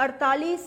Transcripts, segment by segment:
48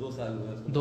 2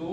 2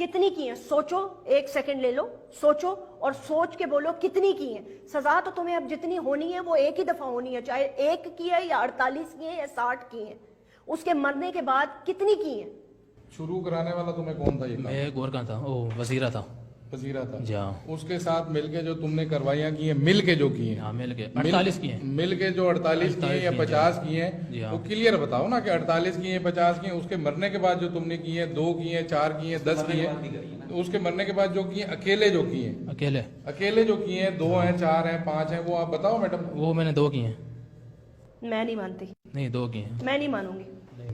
کتنی کی ہیں سوچو, ایک سیکنڈ لے لو, سوچو اور سوچ کے بولو کتنی کی ہیں. سزا تو تمہیں اب جتنی ہونی ہے وہ ایک ہی دفعہ ہونی ہے, چاہے 1 کی ہے یا 48 کی ہے یا 60 کی ہیں. اس کے مرنے کے بعد کتنی کی ہیں؟ شروع کرانے والا تمہیں کون تھا؟ یہ میں گور کا تھا, وہ وزیرہ تھا. وزیرہ تھا. جی ہاں. اس کے ساتھ مل کے جو تم نے کروائیاں کی ہیں, مل کے جو کی ہیں, ہاں مل کے 48 کی ہیں. مل کے جو 48 کی ہیں یا 50 کی ہیں, وہ کلیئر بتاؤ نا کہ 48 کی ہیں 50 کی ہیں. اس کے مرنے کے بعد جو تم نے کی ہیں 2 کی ہیں 4 کی ہیں 10 کی ہیں, اس کے مرنے کے بعد جو کی ہیں اکیلے جو کی ہیں, اکیلے جو کی ہیں 2 ہیں 4 ہیں 5 ہیں, وہ آپ بتاؤ میڈم. وہ میں نے 2 کی ہیں. میں نہیں مانتی. نہیں 2 کی ہیں. میں نہیں مانوں گی.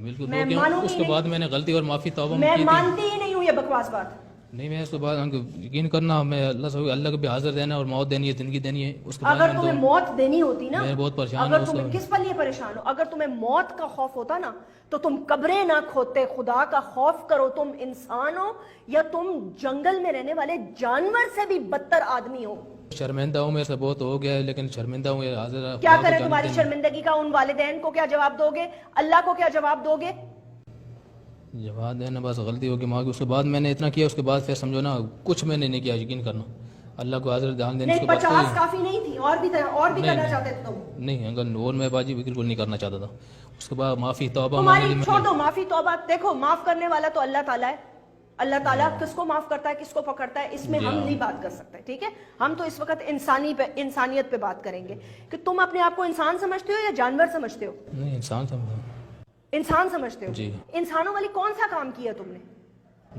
بالکل 2 کی ہیں. اس کے بعد میں نے غلطی اور معافی توبہ میں مانتی ہی نہیں ہوں یہ بکواس بات. نہیں میں اس کے بعد یقین کرنا, میں اللہ کو بھی حاضر دینا اور موت دینی ہے, زندگی دینی ہے. اس کے بعد اگر تمہیں موت دینی ہوتی نا, میں بہت پریشان اگر تم کس پر لیے پریشان ہو, اگر تمہیں موت کا خوف ہوتا نا تو تم قبریں نہ کھودتے. خدا کا خوف کرو. تم انسان ہو یا تم جنگل میں رہنے والے جانور سے بھی بدتر آدمی ہو. شرمندہ ہوں, میرے سے بہت ہو گیا ہے, لیکن شرمندہ ہوں. حاضر کیا کرے تمہاری شرمندگی کا؟ ان والدین کو کیا جواب دو گے؟ اللہ کو کیا جواب دو گے؟ جواب دینا بس غلطی ہوگی ماں کی. اس کے بعد میں نے اتنا کیا, اس کے بعد پھر سمجھو نا کچھ میں نے نہیں کیا. یقین کرنا اللہ کو حاضر دھیان دینے نہیں 50 کافی نہیں تھی, اور بھی کرنا چاہتے تھے تم. نہیں اگر اور میں باجی بالکل نہیں کرنا چاہتا تھا. اس کے بعد معافی توبہ تمہاری چھوڑ دو, معافی توبہ. دیکھو معاف کرنے والا تو اللہ تعالیٰ ہے. اللہ تعالیٰ کس کو معاف کرتا ہے کس کو پکڑتا ہے اس میں ہم نہیں بات کر سکتے. ٹھیک ہے, ہم تو اس وقت انسانیت پہ بات کریں گے کہ تم اپنے آپ کو انسان سمجھتے ہو یا جانور سمجھتے ہو؟ نہیں انسان سمجھتے. انسان سمجھتے ہو جی. انسانوں والی کون سا کام کیا تم نے؟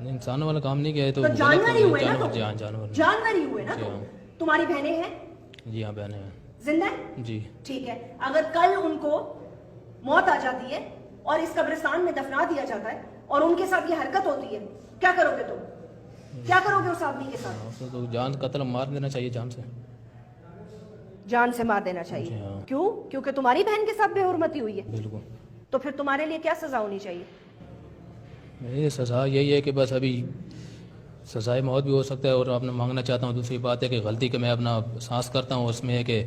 انسانوں والا کام نہیں کیا ہے تو جانور ہی ہوئے نا. جانور ہی ہوئے نا. تمہاری بہنیں ہیں؟ جی ہاں بہنیں ہیں. زندہ ہیں؟ جی. ٹھیک ہے, اگر کل ان کو موت آ جاتی ہے اور اس قبرستان میں دفنا دیا جاتا ہے اور ان کے ساتھ یہ حرکت ہوتی ہے, کیا کرو گے تم؟ کیا کرو گے اس آدمی کے ساتھ؟ تو جان قتل مار دینا چاہیے, جان سے مار دینا چاہیے. کیوں؟ کیونکہ تمہاری بہن کے ساتھ بے حرمتی ہوئی ہے. بالکل. تو پھر تمہارے لیے کیا سزا ہونی چاہیے؟ یہ سزا یہی ہے کہ بس ابھی سزائے موت بھی ہو سکتا ہے, اور اپنا مانگنا چاہتا ہوں. دوسری بات ہے کہ غلطی کہ میں اپنا سانس کرتا ہوں, اس میں ہے کہ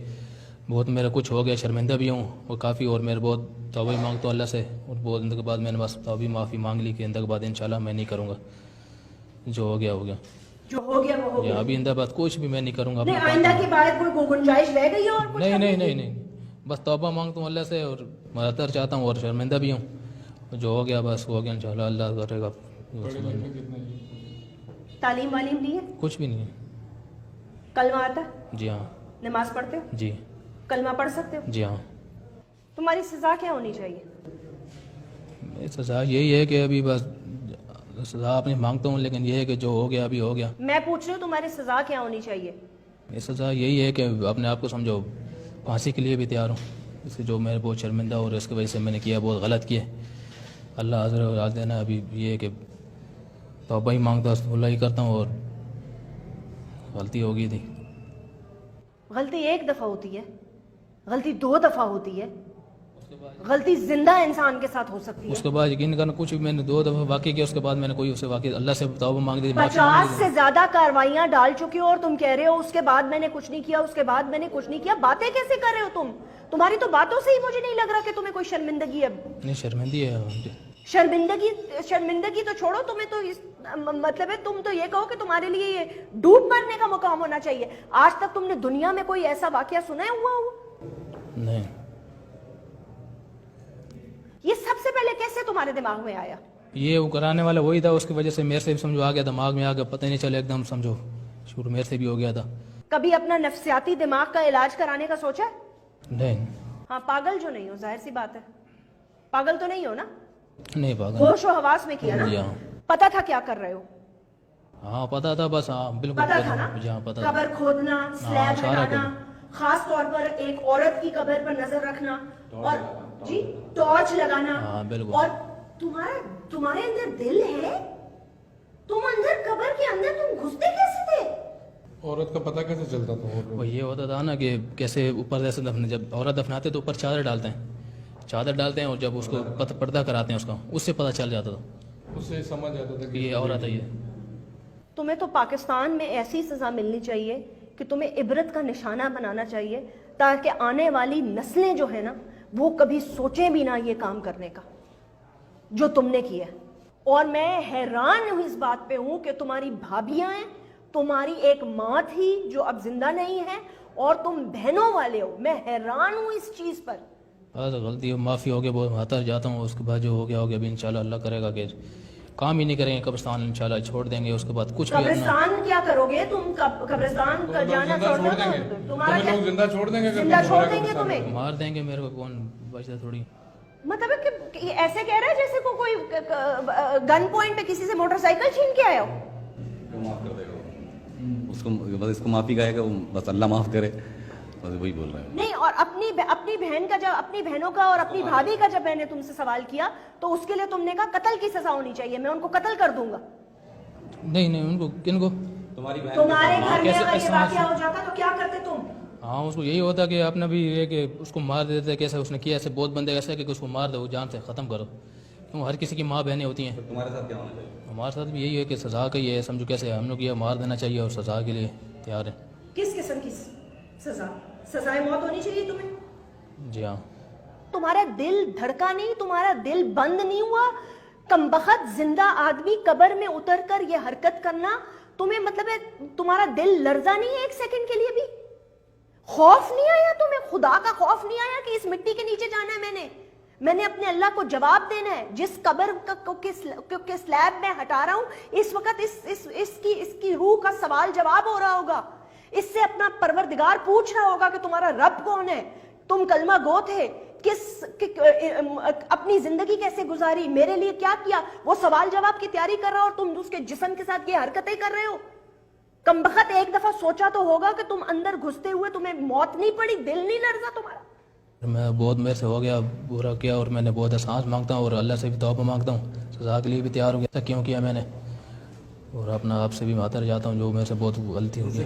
بہت میرا کچھ ہو گیا, شرمندہ بھی ہوں اور کافی, اور میرے بہت توبہ مانگتا ہوں اللہ سے. اور بہت اندر کے بعد میں نے بس توبہ معافی مانگ لی کہ اندر کے بعد انشاءاللہ میں نہیں کروں گا. جو ہو گیا ہو گیا. جو ہو گیا وہ ہو گیا. ابھی اندر بعد کچھ بھی میں نہیں کروں گا. آئندہ کی بات کوئی گنجائش رہ گئی ہے اور کچھ نہیں, بس توبہ مانگتا ہوں اللہ سے اور مرتر چاہتا ہوں, اور شرمندہ بھی ہوں. جو ہو گیا بس ہو گیا, انشاءاللہ اللہ کرے گا. تعلیم والیم دی ہے؟ کچھ بھی نہیں ہے. کلمہ آتا ہے؟ جی ہاں. نماز پڑھتے ہو؟ جی. کلمہ پڑھ سکتے ہو؟ جی ہاں. تمہاری سزا کیا ہونی چاہیے؟ میری سزا یہی ہے کہ ابھی بس سزا اپنی مانگتا ہوں, لیکن یہ ہے کہ جو ہو گیا ابھی ہو گیا. میں پوچھ رہی ہوں تمہاری سزا کیا ہونی چاہیے؟ میری سزا یہی ہے کہ اپنے آپ کو سمجھو پھانسی کے لیے بھی تیار ہوں. اس سے جو میں بہت شرمندہ اور اس کی وجہ سے میں نے کیا بہت غلط کیا. اللہ حاضر راز دینا. ابھی یہ ہے کہ توبہ ہی مانگتا ہوں, اللہ ہی کرتا ہوں, اور غلطی ہو گئی تھی. غلطی ایک دفعہ ہوتی ہے, غلطی 2 دفعہ ہوتی ہے, غلطی زندہ انسان کے ساتھ ہو سکتی ہے. اس کے بعد یقین کرنا کچھ بھی میں نے 2 دفعہ واقعی کیا, اس کے بعد میں نے کوئی اس سے واقعی اللہ سے توبہ مانگ دی. 50 سے زیادہ کاروائیاں ڈال چکی ہو اور تم کہہ رہے ہو اس کے بعد میں نے کچھ نہیں کیا, اس کے بعد میں نے کچھ نہیں کیا. باتیں کیسے کر رہے ہو تم؟ تمہاری تو باتوں سے ہی مجھے نہیں لگ رہا کہ تمہیں کوئی شرمندگی ہے. نہیں شرمندگی ہے. شرمندگی تو چھوڑو, تمہیں تو مطلب ہے تم تو یہ کہو کہ تمہارے لیے یہ ڈوب مرنے کا مقام ہونا چاہیے. آج تک تم نے دنیا میں کوئی ایسا واقعہ سنا ہوا ہو؟ نہیں. یہ سب سے پہلے کیسے تمہارے دماغ میں آیا؟ یہ وہ کرانے والا وہی تھا, اس کی وجہ سے میرے سے بھی سمجھو آ گیا, دماغ میں آ گیا, پتہ نہیں چلے ایک دم سمجھو شروع میرے سے بھی ہو گیا تھا. کبھی اپنا نفسیاتی دماغ کا علاج کرانے کا سوچا ہے؟ نہیں. ہاں پاگل جو نہیں ہو, ظاہر سی بات ہے, پاگل تو نہیں ہو نا؟ نہیں پاگل. ہوش و حواس میں کیا نا؟ جی ہاں. پتا تھا کیا کر رہے ہو؟ ہاں پتا تھا, بس ہاں بالکل پتا تھا نا. قبر کھودنا, سلیب لگانا, خاص طور پر ایک عورت کی قبر پر نظر رکھنا, اور جی ٹارچ لگانا. ہاں بالکل. اور تمہارے اندر دل ہے؟ تم اندر قبر کے اندر تم گھستے کیسے تھے؟ عورت کا پتہ کیسے چلتا تھا؟ وہ یہ ہوتا تھا نا کہ کیسے اوپر جیسے جب عورت دفناتے تو اوپر چادر ڈالتے ہیں, اور جب اس کو پردہ کراتے ہیں اس کا, اس سے پتہ چل جاتا تھا, اس سے سمجھ آتا تھا کہ یہ عورت ہے. یہ تمہیں تو پاکستان میں ایسی سزا ملنی چاہیے کہ تمہیں عبرت کا نشانہ بنانا چاہیے, تاکہ آنے والی نسلیں جو ہے نا وہ کبھی سوچیں بھی نہ یہ کام کرنے کا جو تم نے کیا. اور میں حیران ہوں اس بات پہ ہوں کہ تمہاری بھابیاں ہیں, تمہاری ایک ماں تھی جو اب زندہ نہیں ہے, اور تم بہنوں والے ہو. میں حیران ہوں اس چیز پر. غلطی معافی ہو گیا, بہت ہاتر جاتا ہوں, اس کے بعد جو ہو گیا ابھی انشاءاللہ اللہ کرے گا کہ کام ہی نہیں کریں گے, قبرستان انشاءاللہ چھوڑ دیں گے, اس کے بعد کچھ بھی قبرستان کیا کرو گے تم؟ قبرستان کا جانا چھوڑ دیں گے تمہارا کیا؟ زندہ چھوڑ دیں گے, زندہ چھوڑ دیں گے تمہیں, مار دیں گے میرے کو, کون بچتا تھوڑی. مطلب کہ ایسے کہہ رہا ہے جیسے کوئی گن پوائنٹ پہ کسی سے موٹر سائیکل چھین کے آیا ہو. معاف کر دے گا اس کو, بس اس کو معافی کہے گا, بس اللہ معاف کرے, بس وہی بول رہے ہیں. نہیں, اور اپنی بہن کا, جب اپنی بہنوں کا اور اپنی بھابھی کا جب میں نے تم سے سوال کیا تو اس کے لیے تم نے کہا قتل کی سزا ہونی چاہیے, میں ان کو قتل کر دوں گا. نہیں ان کو, کن کو؟ تمہاری بہن تمہارے گھر میں اگر یہ واقعہ ہو جاتا تو کیا کرتے تم؟ ہاں اس کو یہی ہوتا کہ اپنا بھی یہ کہ اس کو مار دیتے, کیسے اس نے کیا, ایسے بہت بندے ایسے کہ اس کو مار دو, جان سے ختم کرو, کیوں ہر کسی کی ماں بہنیں ہوتی ہیں. تمہارے ساتھ کیا ہونا چاہیے؟ ہمارے ساتھ بھی یہی ہے کہ سزا کا یہ ہے, سمجھو کیسے ہم لوگ یہ مار دینا چاہیے اور سزا کے لیے تیار ہیں. کس قسم کی سزا؟ سزائے موت ہونی چاہیے تمہیں. جی ہاں. تمہارا دل دھڑکا نہیں, تمہارا دل بند نہیں ہوا؟ کمبخت زندہ آدمی قبر میں اتر کر یہ حرکت کرنا تمہیں, مطلب ہے تمہارا دل لرزا نہیں ہے ایک سیکنڈ کے لیے بھی؟ خوف نہیں آیا تمہیں؟ خدا کا خوف نہیں آیا کہ اس مٹی کے نیچے جانا ہے؟ میں نے اپنے اللہ کو جواب دینا ہے. جس قبر کے سلیب میں ہٹا رہا ہوں اس وقت اس کی روح کا سوال جواب ہو رہا ہوگا. اس سے اپنا پروردگار پوچھ رہا ہوگا کہ تمہارا رب کون ہے, تم کلمہ گو تھے, اپنی زندگی کیسے گزاری, میرے لیے کیا کیا, وہ سوال جواب کی تیاری کر رہا ہو اور تم اس کے جسم کے ساتھ یہ حرکتیں کر رہے ہو. کمبخت ایک دفعہ سوچا تو ہوگا کہ تم اندر گھستے ہوئے تمہیں موت نہیں پڑی, دل نہیں لرزا تمہارا؟ میں بہت میرے سے ہو گیا, برا کیا, اور میں نے بہت احساس مانگتا ہوں اور اللہ سے بھی توبہ مانگتا ہوں, سزا کے لیے بھی تیار ہو گیا. کیوں کیا میں نے, اور اپنا آپ سے بھی معذرت چاہتا ہوں جو میرے سے بہت غلطی ہوگی.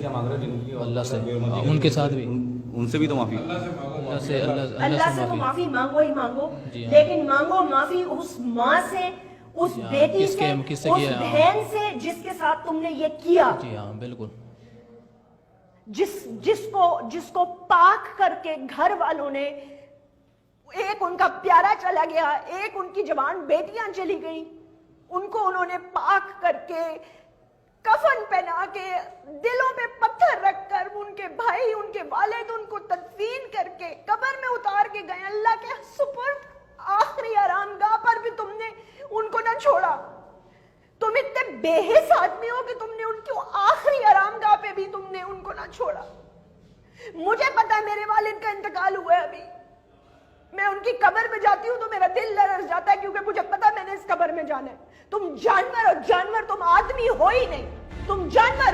اللہ سے, ان کے ساتھ بھی, ان سے بھی تو معافی, اللہ سے تو معافی مانگو ہی مانگو, لیکن مانگو معافی اس ماں سے, اس بیٹی سے, اس بہن سے جس کے ساتھ تم نے یہ کیا. جی ہاں بالکل. جس کو پاک کر کے گھر والوں نے, ایک ان کا پیارا چلا گیا, ایک ان کی جوان بیٹیاں چلی گئیں, ان کو انہوں نے پاک کر کے, کفن پہنا کے, دلوں پہ پتھر رکھ کر, ان کے بھائی, ان کے والد ان کو تدفین کر کے قبر میں اتار کے گئے اللہ کے سپرد. آخری آرام گاہ پر بھی تم نے ان کو نہ چھوڑا. تم اتنے بے حس آدمی ہو کہ تم نے ان کو آخری آرام گاہ پہ بھی تم نے ان کو نہ چھوڑا. مجھے پتا ہے میرے والد کا انتقال ہوا ہے, ابھی میں ان کی قبر میں جاتی ہوں تو میرا دل لرز جاتا ہے, کیونکہ مجھے پتا میں نے اس قبر میں جانا ہے. تم جانور, اور جانور تم آدمی ہو ہی نہیں, تم جانور